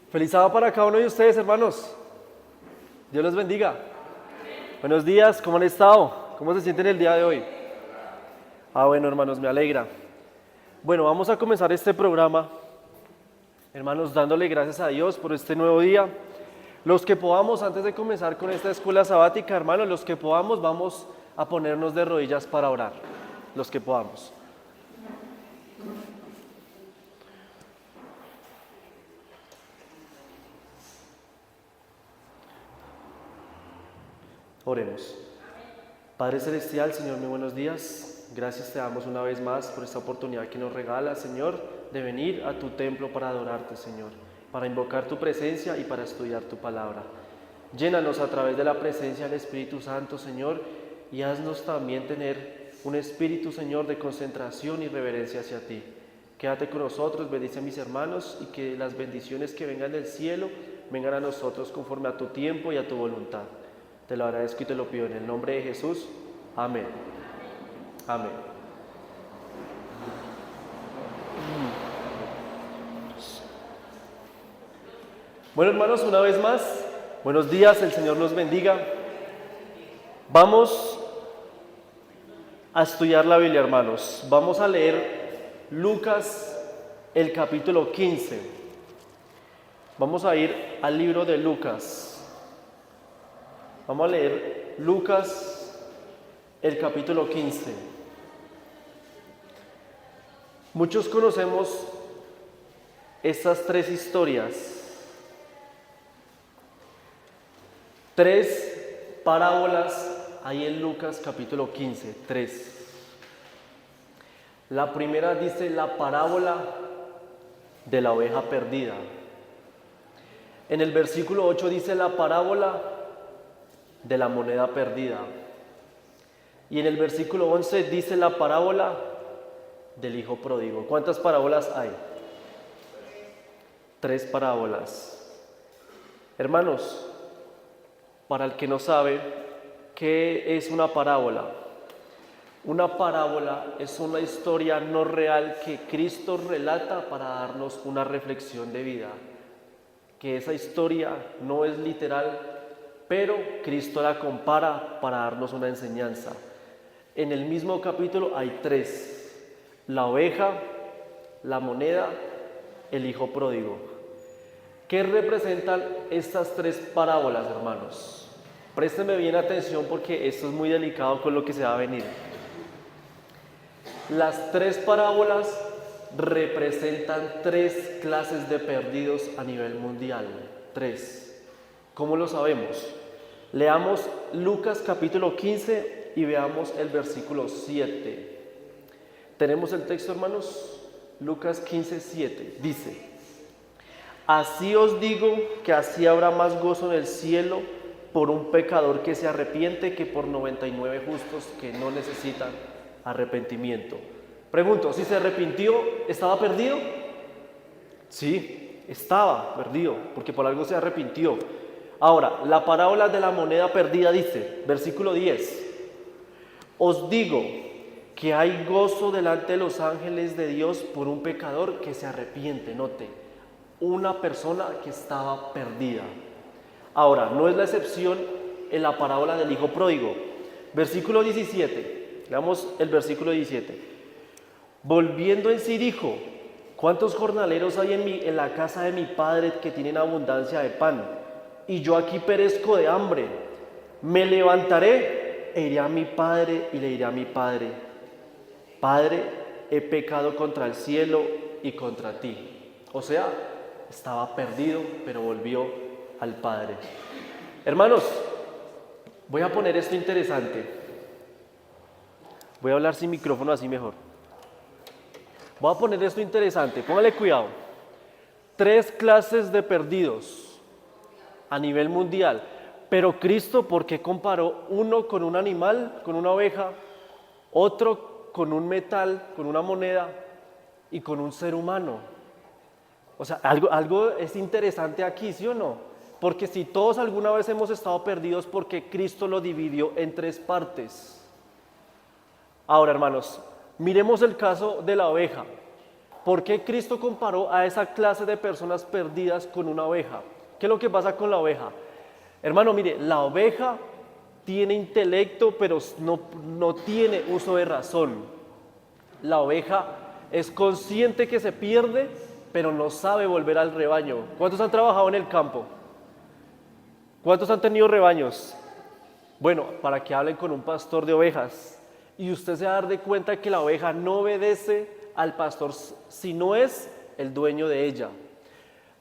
Feliz sábado para cada uno de ustedes, hermanos. Dios los bendiga. Buenos días, ¿cómo han estado? ¿Cómo se sienten el día de hoy? Bueno, hermanos, me alegra. Bueno, vamos a comenzar este programa, hermanos, dándole gracias a Dios por este nuevo día. Los que podamos, antes de comenzar con esta escuela sabática, hermanos, los que podamos, vamos a ponernos de rodillas para orar. Los que podamos. Oremos. Padre Celestial, Señor, muy buenos días. Gracias te damos una vez más por esta oportunidad que nos regalas, Señor, de venir a tu templo para adorarte, Señor, para invocar tu presencia y para estudiar tu palabra. Llénanos a través de la presencia del Espíritu Santo, Señor, y haznos también tener un espíritu, Señor, de concentración y reverencia hacia ti. Quédate con nosotros, bendice a mis hermanos y que las bendiciones que vengan del cielo vengan a nosotros conforme a tu tiempo y a tu voluntad. Te lo agradezco y te lo pido en el nombre de Jesús. Amén. Amén. Bueno, hermanos, una vez más, buenos días, el Señor los bendiga. Vamos a estudiar la Biblia, hermanos. Vamos a leer Lucas, el capítulo 15. Vamos a ir al libro de Lucas. Vamos a leer Lucas, el capítulo 15. Muchos conocemos estas tres historias, tres parábolas hay en Lucas capítulo 15, tres. La primera dice la parábola de la oveja perdida. En el versículo 8 dice la parábola de la moneda perdida. Y en el versículo 11 dice la parábola del hijo pródigo. ¿Cuántas parábolas hay? Tres parábolas. Hermanos, para el que no sabe, ¿qué es una parábola? Una parábola es una historia no real que Cristo relata para darnos una reflexión de vida. Que esa historia no es literal, pero Cristo la compara para darnos una enseñanza. En el mismo capítulo hay tres: la oveja, la moneda, el hijo pródigo. ¿Qué representan estas tres parábolas, hermanos? Préstenme bien atención porque esto es muy delicado con lo que se va a venir. Las tres parábolas representan tres clases de perdidos a nivel mundial. Tres. ¿Cómo lo sabemos? Leamos Lucas capítulo 15 y veamos el versículo 7. ¿Tenemos el texto, hermanos? Lucas 15, 7. Dice: así os digo que así habrá más gozo en el cielo por un pecador que se arrepiente que por 99 justos que no necesitan arrepentimiento. Pregunto, si se arrepintió, ¿estaba perdido? Sí, estaba perdido, porque por algo se arrepintió. Ahora, la parábola de la moneda perdida dice, versículo 10, os digo que hay gozo delante de los ángeles de Dios por un pecador que se arrepiente. Note, una persona que estaba perdida. Ahora, no es la excepción en la parábola del hijo pródigo. Versículo 17, veamos el versículo 17. Volviendo en sí dijo, ¿cuántos jornaleros hay en la casa de mi padre que tienen abundancia de pan? Y yo aquí perezco de hambre. Me levantaré e iré a mi padre y le diré a mi padre: Padre, he pecado contra el cielo y contra ti. O sea, estaba perdido, pero volvió al Padre. Hermanos, voy a poner esto interesante. Voy a hablar sin micrófono, así mejor. Voy a poner esto interesante, póngale cuidado. Tres clases de perdidos a nivel mundial. Pero Cristo, ¿por qué comparó uno con un animal, con una oveja, otro con un metal, con una moneda y con un ser humano? O sea, algo es interesante aquí, ¿sí o no? Porque si todos alguna vez hemos estado perdidos, porque Cristo lo dividió en tres partes. Ahora, hermanos, miremos el caso de la oveja. ¿por qué Cristo comparó a esa clase de personas perdidas con una oveja? ¿Qué es lo que pasa con la oveja? Hermano, mire, la oveja tiene intelecto, pero no tiene uso de razón. La oveja es consciente que se pierde, pero no sabe volver al rebaño. ¿Cuántos han trabajado en el campo? ¿Cuántos han tenido rebaños? Bueno, para que hablen con un pastor de ovejas y usted se va a dar de cuenta que la oveja no obedece al pastor si no es el dueño de ella.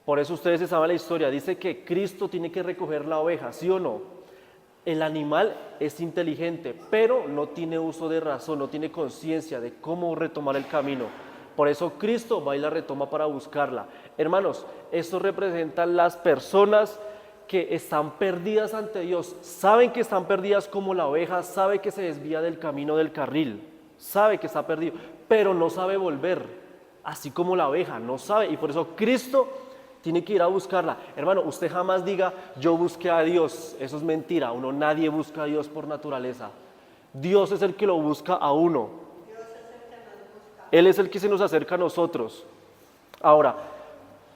Por eso ustedes se saben la historia, dice que Cristo tiene que recoger la oveja, ¿sí o no? El animal es inteligente, pero no tiene uso de razón, no tiene conciencia de cómo retomar el camino. Por eso Cristo va y la retoma para buscarla. Hermanos, esto representa las personas que están perdidas ante Dios, saben que están perdidas como la oveja, sabe que se desvía del camino del carril, sabe que está perdido, pero no sabe volver, así como la oveja, no sabe, y por eso Cristo tiene que ir a buscarla. Hermano, usted jamás diga, yo busqué a Dios, eso es mentira, nadie busca a Dios por naturaleza. Dios es el que lo busca a uno. Él es el que se nos acerca a nosotros. Ahora,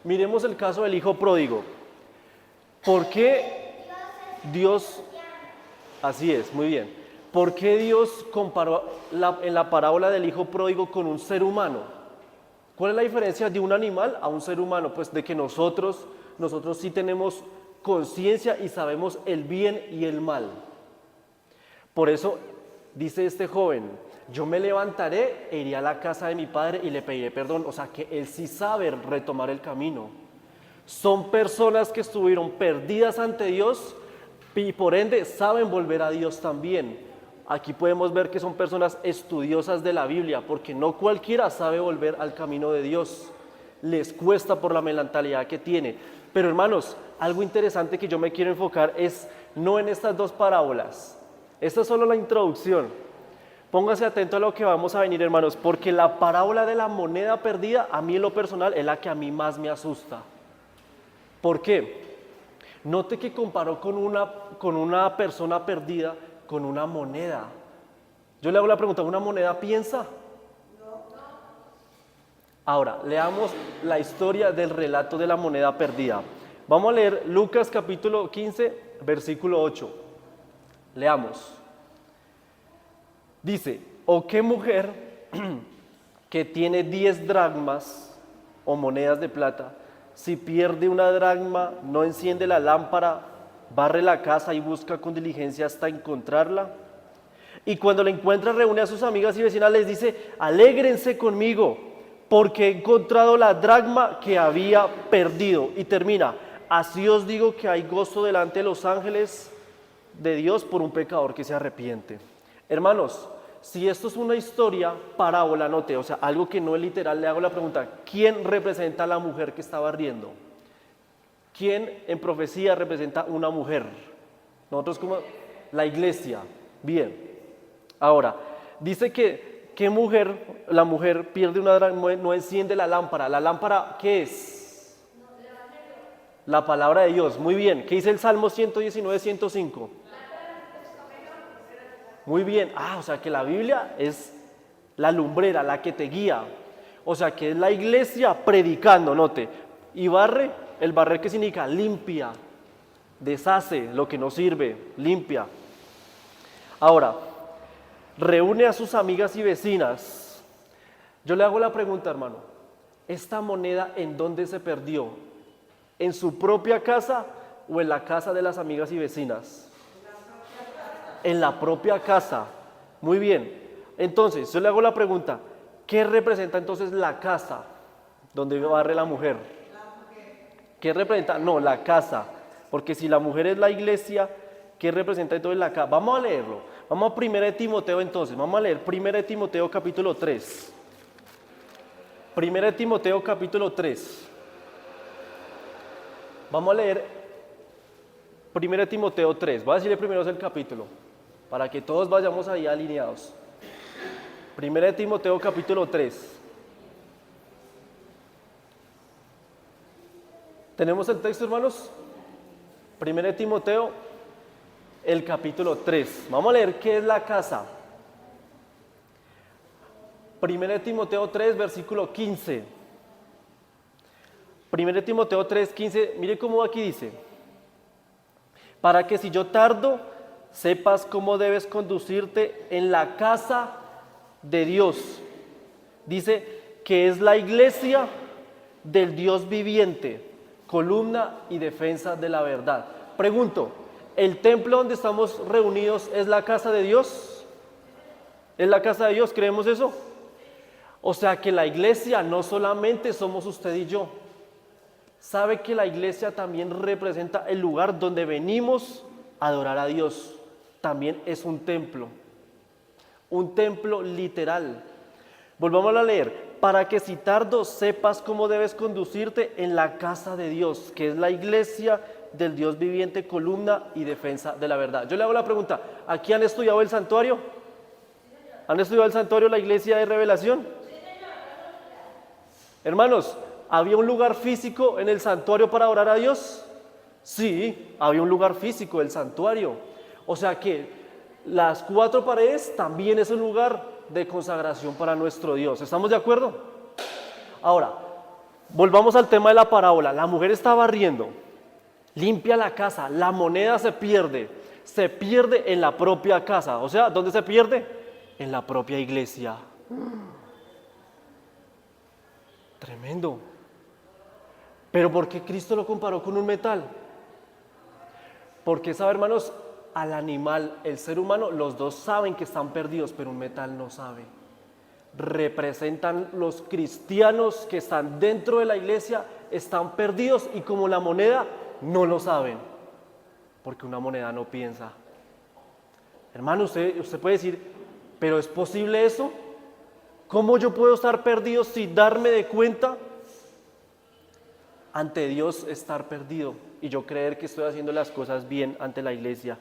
miremos el caso del hijo pródigo. ¿Por qué Dios, así es, muy bien, por qué Dios comparó en la parábola del hijo pródigo con un ser humano? ¿Cuál es la diferencia de un animal a un ser humano? Pues de que nosotros sí tenemos conciencia y sabemos el bien y el mal. Por eso dice este joven, yo me levantaré e iré a la casa de mi padre y le pediré perdón. O sea que él sí sabe retomar el camino. Son personas que estuvieron perdidas ante Dios y por ende saben volver a Dios también. Aquí podemos ver que son personas estudiosas de la Biblia, porque no cualquiera sabe volver al camino de Dios. Les cuesta por la mentalidad que tiene. Pero hermanos, algo interesante que yo me quiero enfocar es no en estas dos parábolas. Esta es solo la introducción. Póngase atento a lo que vamos a venir, hermanos, porque la parábola de la moneda perdida, a mí en lo personal, es la que a mí más me asusta. ¿Por qué? Note que comparó con una persona perdida con una moneda. Yo le hago la pregunta, ¿una moneda piensa? No. Ahora, leamos la historia del relato de la moneda perdida. Vamos a leer Lucas capítulo 15, versículo 8. Leamos. Dice, ¿o qué mujer que tiene 10 dracmas o monedas de plata, si pierde una dracma, no enciende la lámpara, barre la casa y busca con diligencia hasta encontrarla? Y cuando la encuentra, reúne a sus amigas y vecinas, les dice, alégrense conmigo, porque he encontrado la dracma que había perdido. Y termina, así os digo que hay gozo delante de los ángeles de Dios por un pecador que se arrepiente. Hermanos, si esto es una historia, parábola, note, o sea, algo que no es literal, le hago la pregunta, ¿quién representa a la mujer que estaba riendo? ¿Quién en profecía representa una mujer? Nosotros como la iglesia. Bien. Ahora, dice que la mujer pierde una dracma, no enciende la lámpara. ¿La lámpara qué es? La palabra de Dios. Muy bien. ¿Qué dice el Salmo 119, 105? Muy bien. O sea que la Biblia es la lumbrera, la que te guía. O sea que es la iglesia predicando, note. Y barre. El barrer, ¿qué significa? Limpia, deshace lo que no sirve, limpia. Ahora, reúne a sus amigas y vecinas. Yo le hago la pregunta, hermano, ¿esta moneda en dónde se perdió? ¿En su propia casa o en la casa de las amigas y vecinas? En la propia casa. Muy bien. Entonces, yo le hago la pregunta, ¿qué representa entonces la casa donde barre la mujer? ¿Qué representa? No, la casa. Porque si la mujer es la iglesia, ¿qué representa entonces la casa? Vamos a leerlo. Vamos a 1 Timoteo entonces. Vamos a leer 1 Timoteo capítulo 3. 1 Timoteo capítulo 3. Vamos a leer 1 Timoteo 3. Voy a decirle primero el capítulo, para que todos vayamos ahí alineados. 1 Timoteo capítulo 3. ¿Tenemos el texto, hermanos? 1 Timoteo, el capítulo 3. Vamos a leer qué es la casa. 1 Timoteo 3, versículo 15. 1 Timoteo 3:15, mire cómo aquí dice, para que si yo tardo, sepas cómo debes conducirte en la casa de Dios. Dice que es la iglesia del Dios viviente, columna y defensa de la verdad. Pregunto, ¿el templo donde estamos reunidos es la casa de Dios? ¿Es la casa de Dios? ¿Creemos eso? O sea que la iglesia no solamente somos usted y yo. Sabe que la iglesia también representa el lugar donde venimos a adorar a Dios. También es un templo literal. Volvamos a leer, para que si tardo sepas cómo debes conducirte en la casa de Dios, que es la iglesia del Dios viviente, columna y defensa de la verdad. Yo le hago la pregunta, ¿aquí han estudiado el santuario? ¿Han estudiado el santuario, la iglesia de revelación? Hermanos, ¿había un lugar físico en el santuario para adorar a Dios? Sí, había un lugar físico, el santuario. O sea que las 4 paredes también es un lugar de consagración para nuestro Dios. ¿Estamos de acuerdo? Ahora, volvamos al tema de la parábola. La mujer está barriendo, limpia la casa, la moneda se pierde en la propia casa. O sea, ¿dónde se pierde? En la propia iglesia. Tremendo. Pero ¿por qué Cristo lo comparó con un metal? Porque, ¿sabe, hermanos? Al animal, el ser humano, los dos saben que están perdidos, pero un metal no sabe. Representan los cristianos que están dentro de la iglesia, están perdidos y como la moneda no lo saben, porque una moneda no piensa. Hermano, usted puede decir, ¿pero es posible eso? ¿Cómo yo puedo estar perdido sin darme de cuenta? Ante Dios estar perdido y yo creer que estoy haciendo las cosas bien ante la iglesia.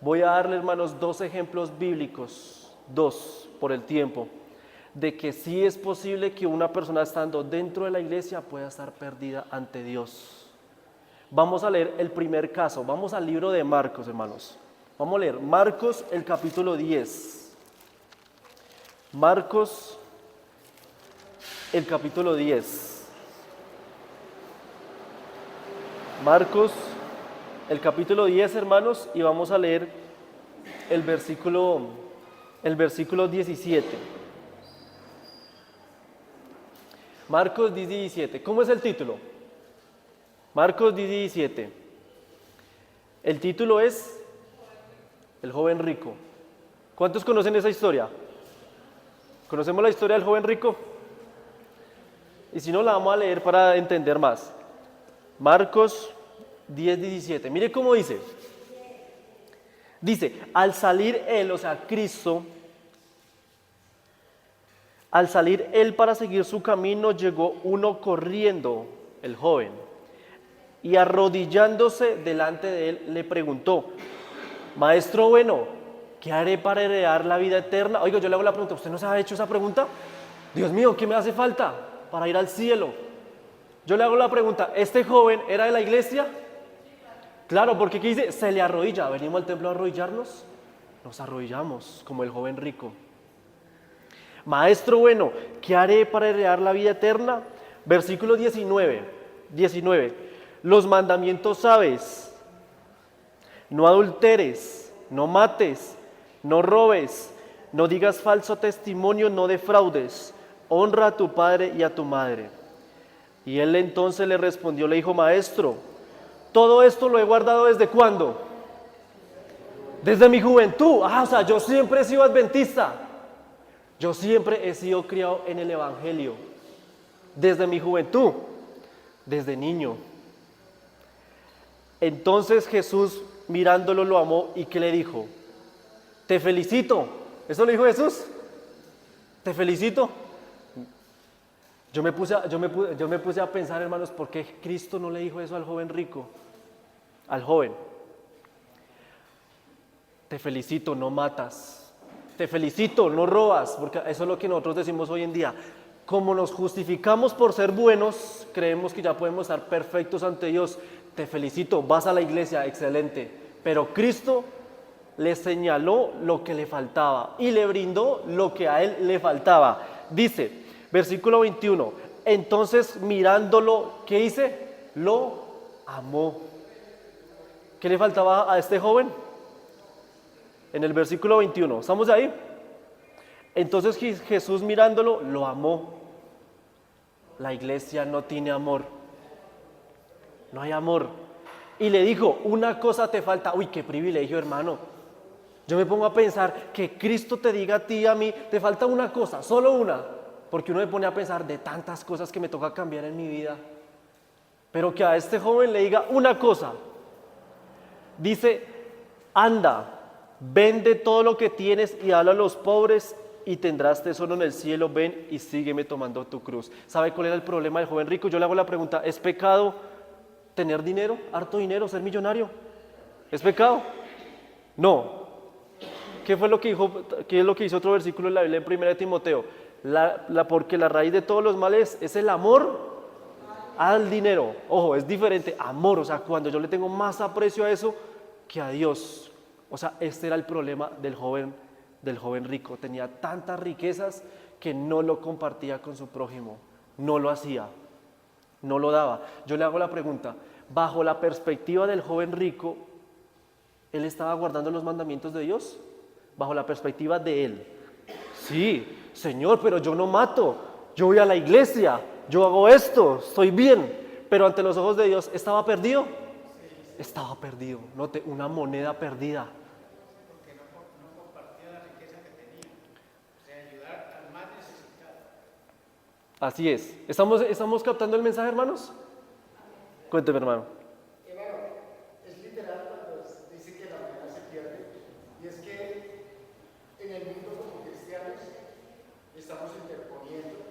Voy a darle, hermanos, 2 ejemplos bíblicos, 2 por el tiempo, de que sí es posible que una persona estando dentro de la iglesia pueda estar perdida ante Dios. Vamos a leer el primer caso, vamos al libro de Marcos, hermanos. Vamos a leer Marcos, el capítulo 10. Marcos, el capítulo 10. Marcos, el capítulo 10, hermanos, y vamos a leer el versículo 17. Marcos 10, 17. ¿Cómo es el título? Marcos 10, 17. El título es El joven rico. ¿Cuántos conocen esa historia? ¿Conocemos la historia del joven rico? Y si no, la vamos a leer para entender más. Marcos 10, 17. Mire cómo dice. Dice, al salir él, o sea, Cristo, al salir él para seguir su camino, llegó uno corriendo, el joven, y arrodillándose delante de él, le preguntó, Maestro bueno, ¿qué haré para heredar la vida eterna? Oiga, yo le hago la pregunta, ¿usted no se ha hecho esa pregunta? Dios mío, ¿qué me hace falta para ir al cielo? Yo le hago la pregunta, ¿este joven era de la iglesia? Claro, porque aquí dice, se le arrodilla. ¿Venimos al templo a arrodillarnos? Nos arrodillamos, como el joven rico. Maestro bueno, ¿qué haré para heredar la vida eterna? Versículo 19. Los mandamientos sabes. No adulteres, no mates, no robes, no digas falso testimonio, no defraudes. Honra a tu padre y a tu madre. Y él entonces le respondió, le dijo, Maestro, todo esto lo he guardado ¿desde cuándo? Desde mi juventud. O sea, yo siempre he sido adventista. Yo siempre he sido criado en el evangelio. Desde mi juventud, desde niño. Entonces Jesús, mirándolo, lo amó y ¿qué le dijo? Te felicito. ¿Eso le dijo Jesús? Te felicito. Yo me puse a pensar, hermanos, ¿por qué Cristo no le dijo eso al joven rico? Al joven. Te felicito, no matas. Te felicito, no robas, porque eso es lo que nosotros decimos hoy en día. Como nos justificamos por ser buenos, creemos que ya podemos estar perfectos ante Dios. Te felicito, vas a la iglesia, excelente. Pero Cristo le señaló lo que le faltaba y le brindó lo que a él le faltaba. Dice, versículo 21, Entonces mirándolo, ¿qué hice? Lo amó. ¿Qué le faltaba a este joven? En el versículo 21, ¿estamos ahí? Entonces Jesús mirándolo, lo amó. La iglesia no tiene amor. No hay amor. Y le dijo, una cosa te falta. Uy, qué privilegio, hermano. Yo me pongo a pensar que Cristo te diga a ti y a mí, te falta una cosa, solo una. Porque uno me pone a pensar de tantas cosas que me toca cambiar en mi vida. Pero que a este joven le diga una cosa. Dice, anda, vende todo lo que tienes y dalo a los pobres y tendrás tesoro en el cielo. Ven y sígueme tomando tu cruz. ¿Sabe cuál era el problema del joven rico? Yo le hago la pregunta, ¿es pecado tener dinero, harto dinero, ser millonario? ¿Es pecado? No. ¿Qué fue lo que dijo? ¿Qué es lo que hizo otro versículo en la Biblia en 1 Timoteo? Porque la raíz de todos los males es el amor al dinero. Ojo, es diferente, amor, o sea, cuando yo le tengo más aprecio a eso que a Dios. O sea, este era el problema del joven rico. Tenía tantas riquezas que no lo compartía con su prójimo, no lo hacía, no lo daba. Yo le hago la pregunta, bajo la perspectiva del joven rico, ¿él estaba guardando los mandamientos de Dios? Bajo la perspectiva de él. Sí, Señor, pero yo no mato, yo voy a la iglesia, yo hago esto, estoy bien. Pero ante los ojos de Dios, ¿estaba perdido? Estaba perdido, note, una moneda perdida. Porque no compartía la riqueza que tenía, o sea, ayudar al más necesitado. Así es. ¿Estamos captando el mensaje, hermanos? Cuénteme, hermano. Hermano, es literal cuando dice que la moneda se pierde, y es que en el mundo como cristianos estamos interponiendo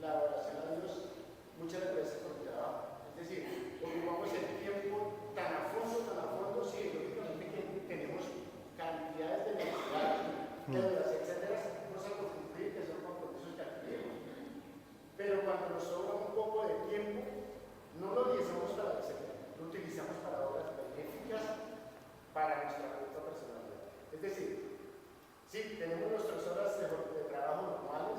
la adoración a Dios muchas veces por el trabajo. Es decir, ocupamos el tiempo tan a fondo, sí, lógicamente que tenemos cantidades de necesidades, deudas, etcétera, cosas por cumplir que son compromisos que adquirimos. Pero cuando nos sobra un poco de tiempo, no lo utilizamos para el Señor, lo utilizamos para obras benéficas para nuestra propia personalidad. Es decir, sí, tenemos nuestras horas de trabajo normales,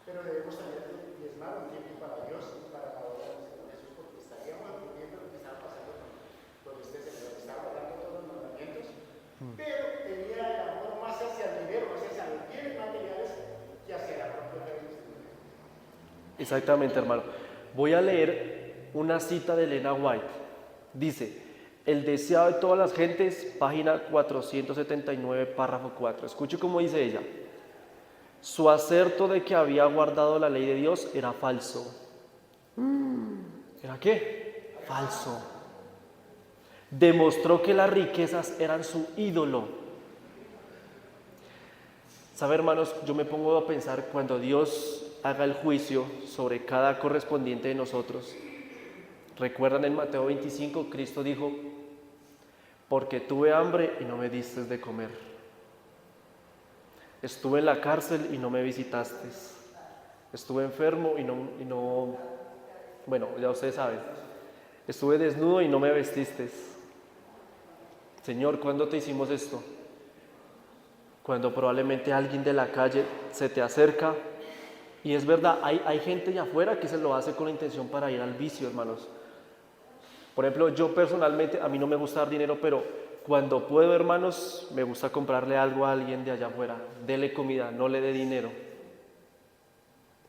pero debemos también diezmar un tiempo para Dios y para la obra del Señor Jesús, porque estaríamos ocurriendo lo que estaba pasando con este Señor, que estaba guardando todos los mandamientos, pero tenía el amor más hacia el dinero, más hacia los bienes materiales que hacia la propia fe del Señor. Exactamente, hermano. Voy a leer una cita de Elena White. Dice, el deseado de todas las gentes, página 479, párrafo 4. Escuche cómo dice ella. Su acerto de que había guardado la ley de Dios era falso. ¿Era qué? Falso. Demostró que las riquezas eran su ídolo. ¿Sabe, hermanos? Yo me pongo a pensar cuando Dios haga el juicio sobre cada correspondiente de nosotros. ¿Recuerdan en Mateo 25? Cristo dijo, porque tuve hambre y no me diste de comer. Estuve en la cárcel y no me visitaste. Estuve enfermo y no, bueno, ya ustedes saben. Estuve desnudo y no me vestiste. Señor, ¿cuándo te hicimos esto? Cuando probablemente alguien de la calle se te acerca, y es verdad, hay gente allá afuera que se lo hace con la intención para ir al vicio, hermanos. Por ejemplo, yo personalmente, a mí no me gusta dar dinero, pero cuando puedo, hermanos, me gusta comprarle algo a alguien de allá afuera. Dele comida, no le dé dinero.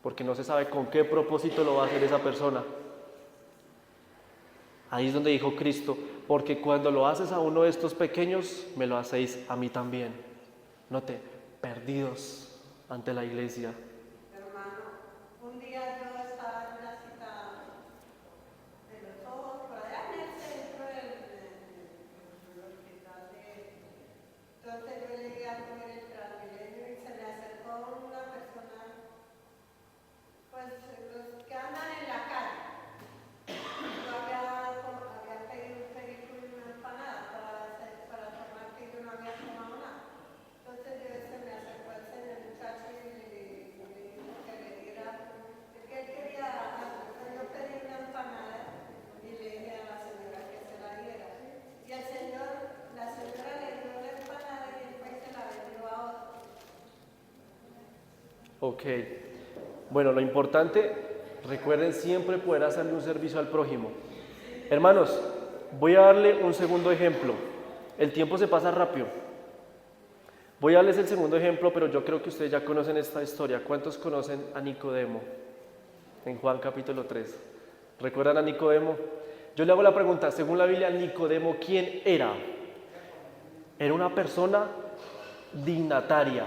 Porque no se sabe con qué propósito lo va a hacer esa persona. Ahí es donde dijo Cristo, porque cuando lo haces a uno de estos pequeños, me lo hacéis a mí también. Note, perdidos ante la iglesia. Hermano, un día yo estaba en una cita de los ojos, por allá en el centro del hospital entonces yo llegué a comer el Transmilenio y se me acercó una persona, pues los que andan en la calle. Yo había pedido un perico y una empanada para tomar, que yo no había tomado nada. Entonces se me acercó el señor muchacho y le dijo que le diera, que él quería algo. Entonces yo pedí una empanada y le dije a la señora que se la diera. Y la señora le dio la empanada y después se la vendió a otro. Ok. Bueno, lo importante Recuerden siempre poder hacerle un servicio al prójimo. Hermanos, voy a darle un segundo ejemplo. El tiempo se pasa rápido. Voy a darles el segundo ejemplo, pero yo creo que ustedes ya conocen esta historia. ¿Cuántos conocen a Nicodemo? En Juan capítulo 3. ¿Recuerdan a Nicodemo? Yo le hago la pregunta, según la Biblia, Nicodemo, ¿quién era? Era una persona dignataria.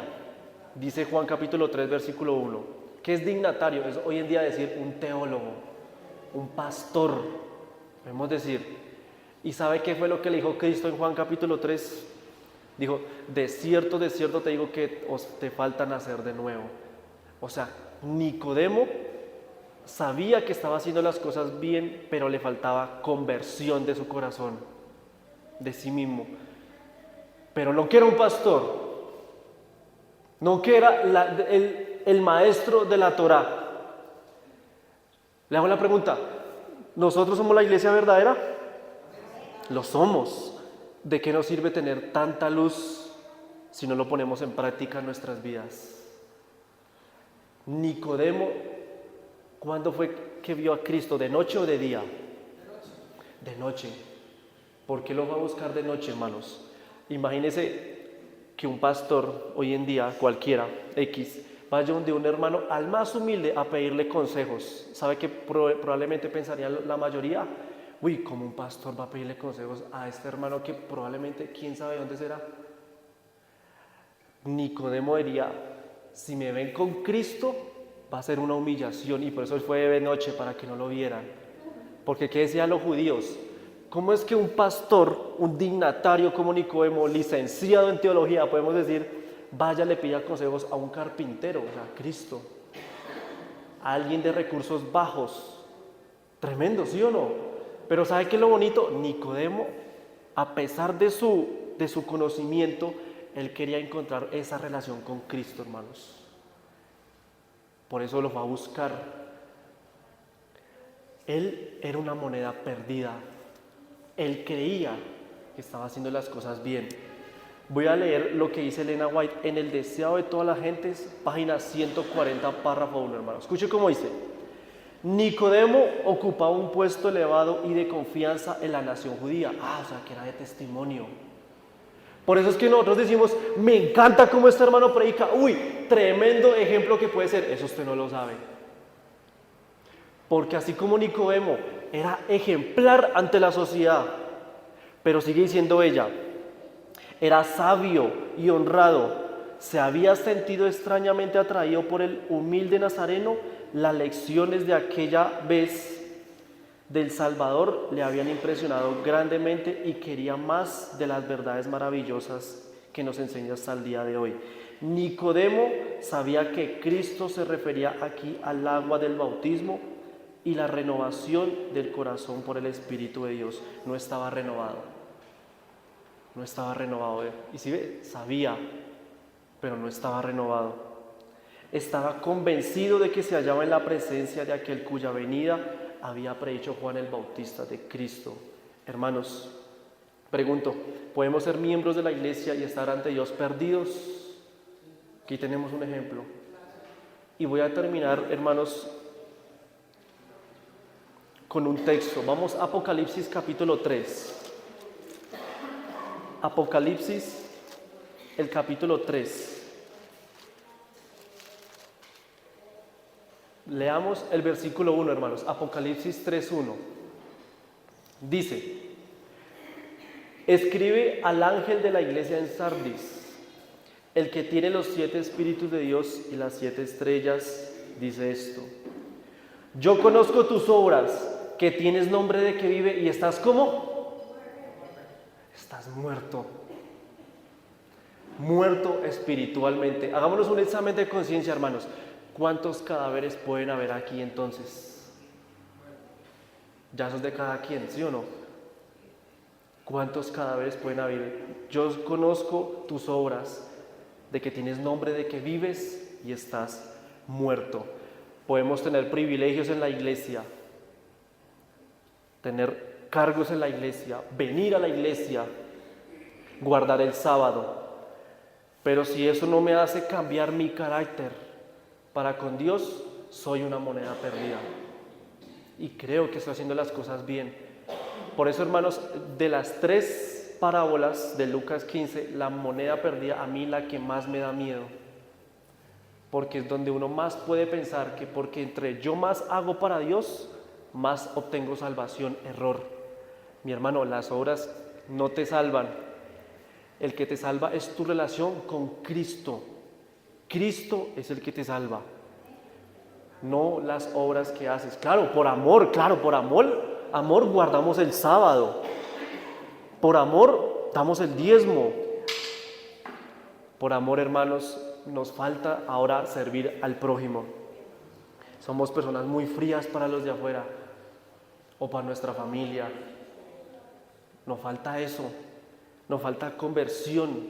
Dice Juan capítulo 3, versículo 1. ¿Qué es dignatario? Es hoy en día decir un teólogo, un pastor, podemos decir. ¿Y sabe qué fue lo que le dijo Cristo en Juan capítulo 3? Dijo, de cierto te digo que te falta nacer de nuevo. O sea, Nicodemo sabía que estaba haciendo las cosas bien, pero le faltaba conversión de su corazón, de sí mismo. Pero no que era un pastor, no que era el maestro de la Torá. Le hago la pregunta, ¿nosotros somos la iglesia verdadera? Lo somos. ¿De qué nos sirve tener tanta luz si no lo ponemos en práctica en nuestras vidas? Nicodemo, ¿cuándo fue que vio a Cristo? ¿De noche o de día? De noche. ¿Por qué lo va a buscar de noche, hermanos? Imagínense que un pastor hoy en día, cualquiera, X, vaya de un hermano al más humilde a pedirle consejos. ¿Sabe qué probablemente pensaría la mayoría? Uy, ¿cómo un pastor va a pedirle consejos a este hermano que probablemente, quién sabe dónde será? Nicodemo diría, si me ven con Cristo, va a ser una humillación, y por eso él fue de noche, para que no lo vieran. Porque ¿qué decían los judíos? ¿Cómo es que un pastor, un dignatario como Nicodemo, licenciado en teología, podemos decir, vaya, le pida consejos a un carpintero, o sea, Cristo, a alguien de recursos bajos? Tremendo, ¿sí o no? Pero ¿sabe qué es lo bonito? Nicodemo, a pesar de su conocimiento, él quería encontrar esa relación con Cristo, hermanos. Por eso lo va a buscar. Él era una moneda perdida. Él creía que estaba haciendo las cosas bien. Voy a leer lo que dice Elena White en El deseo de todas las gentes, página 140, párrafo 1, hermano. Escuche cómo dice. Nicodemo ocupaba un puesto elevado y de confianza en la nación judía. O sea, que era de testimonio. Por eso es que nosotros decimos, me encanta cómo este hermano predica. Uy, tremendo ejemplo que puede ser. Eso usted no lo sabe. Porque así como Nicodemo era ejemplar ante la sociedad, pero sigue diciendo ella, era sabio y honrado, se había sentido extrañamente atraído por el humilde nazareno. Las lecciones de aquella vez del Salvador le habían impresionado grandemente y quería más de las verdades maravillosas que nos enseña hasta el día de hoy. Nicodemo sabía que Cristo se refería aquí al agua del bautismo y la renovación del corazón por el Espíritu de Dios. No estaba renovado. No estaba renovado. Y si ve, sabía, pero no estaba renovado. Estaba convencido de que se hallaba en la presencia de aquel cuya venida había predicho Juan el Bautista, de Cristo. Hermanos, pregunto, ¿podemos ser miembros de la iglesia y estar ante Dios perdidos? Aquí tenemos un ejemplo. Y voy a terminar, hermanos, con un texto. Vamos a Apocalipsis capítulo 3. Apocalipsis, el capítulo 3. Leamos el versículo 1, hermanos. Apocalipsis 3:1. Dice: escribe al ángel de la iglesia en Sardis, el que tiene los 7 espíritus de Dios y las 7 estrellas, dice esto: yo conozco tus obras, que tienes nombre de que vive y estás ¿cómo? Estás muerto. Muerto espiritualmente. Hagámonos un examen de conciencia, hermanos. ¿Cuántos cadáveres pueden haber aquí entonces? Ya son de cada quien, ¿sí o no? ¿Cuántos cadáveres pueden haber? Yo conozco tus obras, de que tienes nombre de que vives y estás muerto. Podemos tener privilegios en la iglesia, tener cargos en la iglesia, venir a la iglesia, guardar el sábado. Pero si eso no me hace cambiar mi carácter para con Dios, soy una moneda perdida. Y creo que estoy haciendo las cosas bien. Por eso, hermanos, de las 3 parábolas de Lucas 15, la moneda perdida a mí la que más me da miedo. Porque es donde uno más puede pensar que porque entre yo más hago para Dios, más obtengo salvación. Error. Mi hermano, las obras no te salvan. El que te salva es tu relación con Cristo. Cristo es el que te salva. No las obras que haces. Claro, por amor, amor guardamos el sábado. Por amor damos el diezmo. Por amor, hermanos, nos falta ahora servir al prójimo. Somos personas muy frías para los de afuera o para nuestra familia. Nos falta eso, nos falta conversión.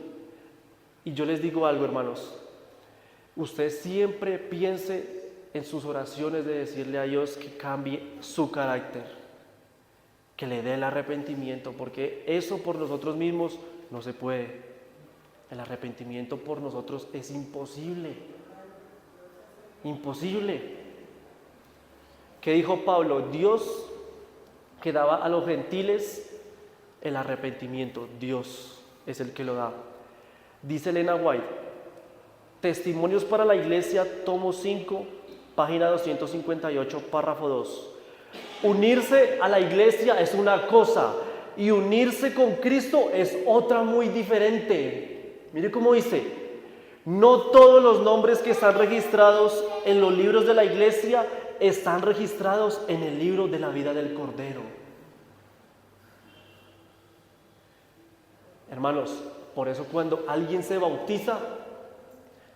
Y yo les digo algo, hermanos, usted siempre piense en sus oraciones de decirle a Dios que cambie su carácter, que le dé el arrepentimiento, porque eso por nosotros mismos no se puede. El arrepentimiento por nosotros es imposible. Imposible. ¿Qué dijo Pablo? Dios que daba a los gentiles el arrepentimiento. Dios es el que lo da. Dice Elena White, Testimonios para la Iglesia, tomo 5, página 258, párrafo 2. Unirse a la iglesia es una cosa y unirse con Cristo es otra muy diferente. Mire cómo dice, no todos los nombres que están registrados en los libros de la iglesia están registrados en el libro de la vida del Cordero. Hermanos, por eso cuando alguien se bautiza,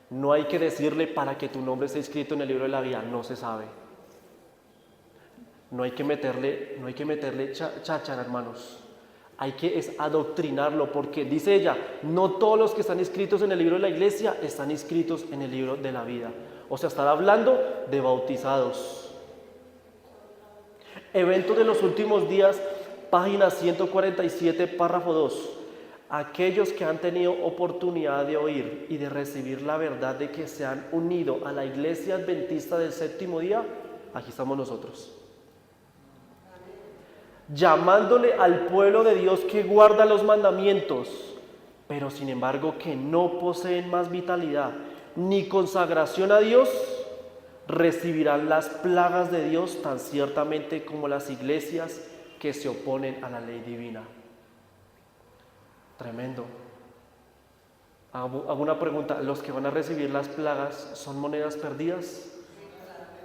no hay que decirle para que tu nombre esté escrito en el libro de la vida, no se sabe. No hay que meterle cháchara, hermanos. Hay que adoctrinarlo, porque dice ella, no todos los que están inscritos en el libro de la iglesia están inscritos en el libro de la vida. O sea, estará hablando de bautizados. Evento de los últimos días, página 147, párrafo 2. Aquellos que han tenido oportunidad de oír y de recibir la verdad de que se han unido a la iglesia adventista del séptimo día, aquí estamos nosotros. Llamándole al pueblo de Dios que guarda los mandamientos, pero sin embargo que no poseen más vitalidad ni consagración a Dios, recibirán las plagas de Dios tan ciertamente como las iglesias que se oponen a la ley divina. Tremendo. Hago una pregunta, ¿los que van a recibir las plagas son monedas perdidas?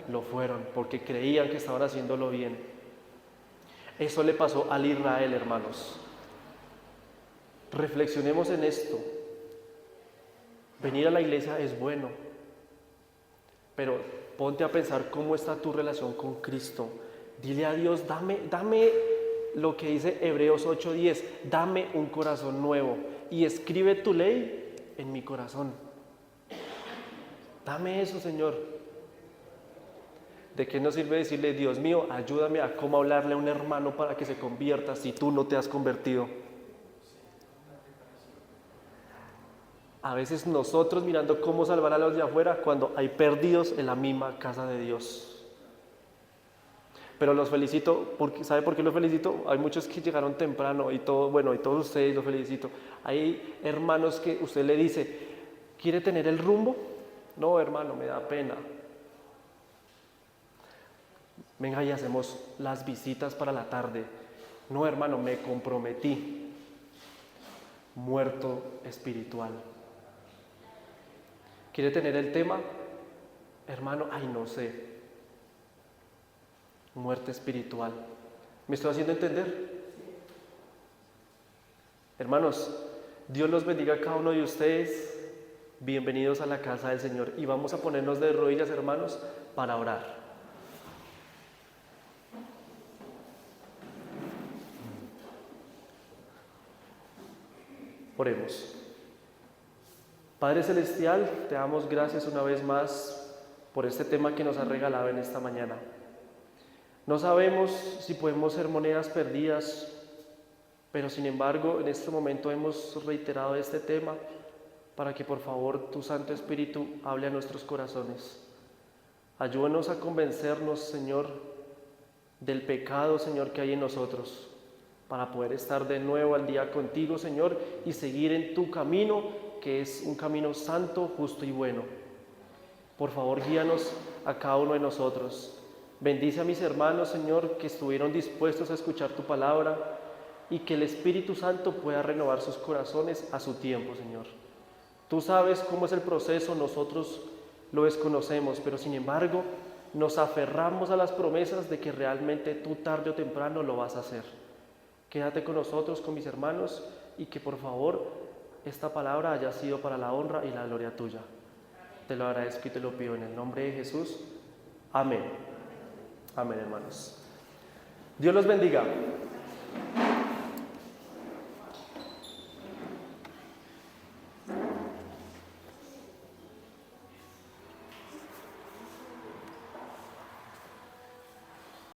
Lo fueron, porque creían que estaban haciéndolo bien. Eso le pasó al Israel, hermanos. Reflexionemos en esto. Venir a la iglesia es bueno, pero ponte a pensar cómo está tu relación con Cristo. Dile a Dios, dame lo que dice Hebreos 8:10, dame un corazón nuevo y escribe tu ley en mi corazón. Dame eso, Señor. ¿De qué nos sirve decirle, Dios mío, ayúdame a cómo hablarle a un hermano para que se convierta si tú no te has convertido? A veces nosotros mirando cómo salvar a los de afuera cuando hay perdidos en la misma casa de Dios. Pero los felicito, porque, ¿sabe por qué los felicito? Hay muchos que llegaron temprano y todo, bueno, y todos ustedes los felicito. Hay hermanos que usted le dice, ¿quiere tener el rumbo? No, hermano, me da pena. Venga y hacemos las visitas para la tarde. No, hermano, me comprometí. Muerto espiritual. ¿Quiere tener el tema? Hermano, no sé. Muerte espiritual. ¿Me estoy haciendo entender? Hermanos, Dios los bendiga a cada uno de ustedes. Bienvenidos a la casa del Señor. Y vamos a ponernos de rodillas, hermanos, para orar. Oremos. Padre Celestial, te damos gracias una vez más por este tema que nos has regalado en esta mañana. No sabemos si podemos ser monedas perdidas, pero sin embargo en este momento hemos reiterado este tema para que por favor tu Santo Espíritu hable a nuestros corazones. Ayúdanos a convencernos, Señor, del pecado, Señor, que hay en nosotros, para poder estar de nuevo al día contigo, Señor, y seguir en tu camino, que es un camino santo, justo y bueno. Por favor, guíanos a cada uno de nosotros. Bendice a mis hermanos, Señor, que estuvieron dispuestos a escuchar tu palabra y que el Espíritu Santo pueda renovar sus corazones a su tiempo, Señor. Tú sabes cómo es el proceso, nosotros lo desconocemos, pero sin embargo nos aferramos a las promesas de que realmente tú tarde o temprano lo vas a hacer. Quédate con nosotros, con mis hermanos, y que por favor esta palabra haya sido para la honra y la gloria tuya. Te lo agradezco y te lo pido en el nombre de Jesús. Amén. Amén, hermanos. Dios los bendiga.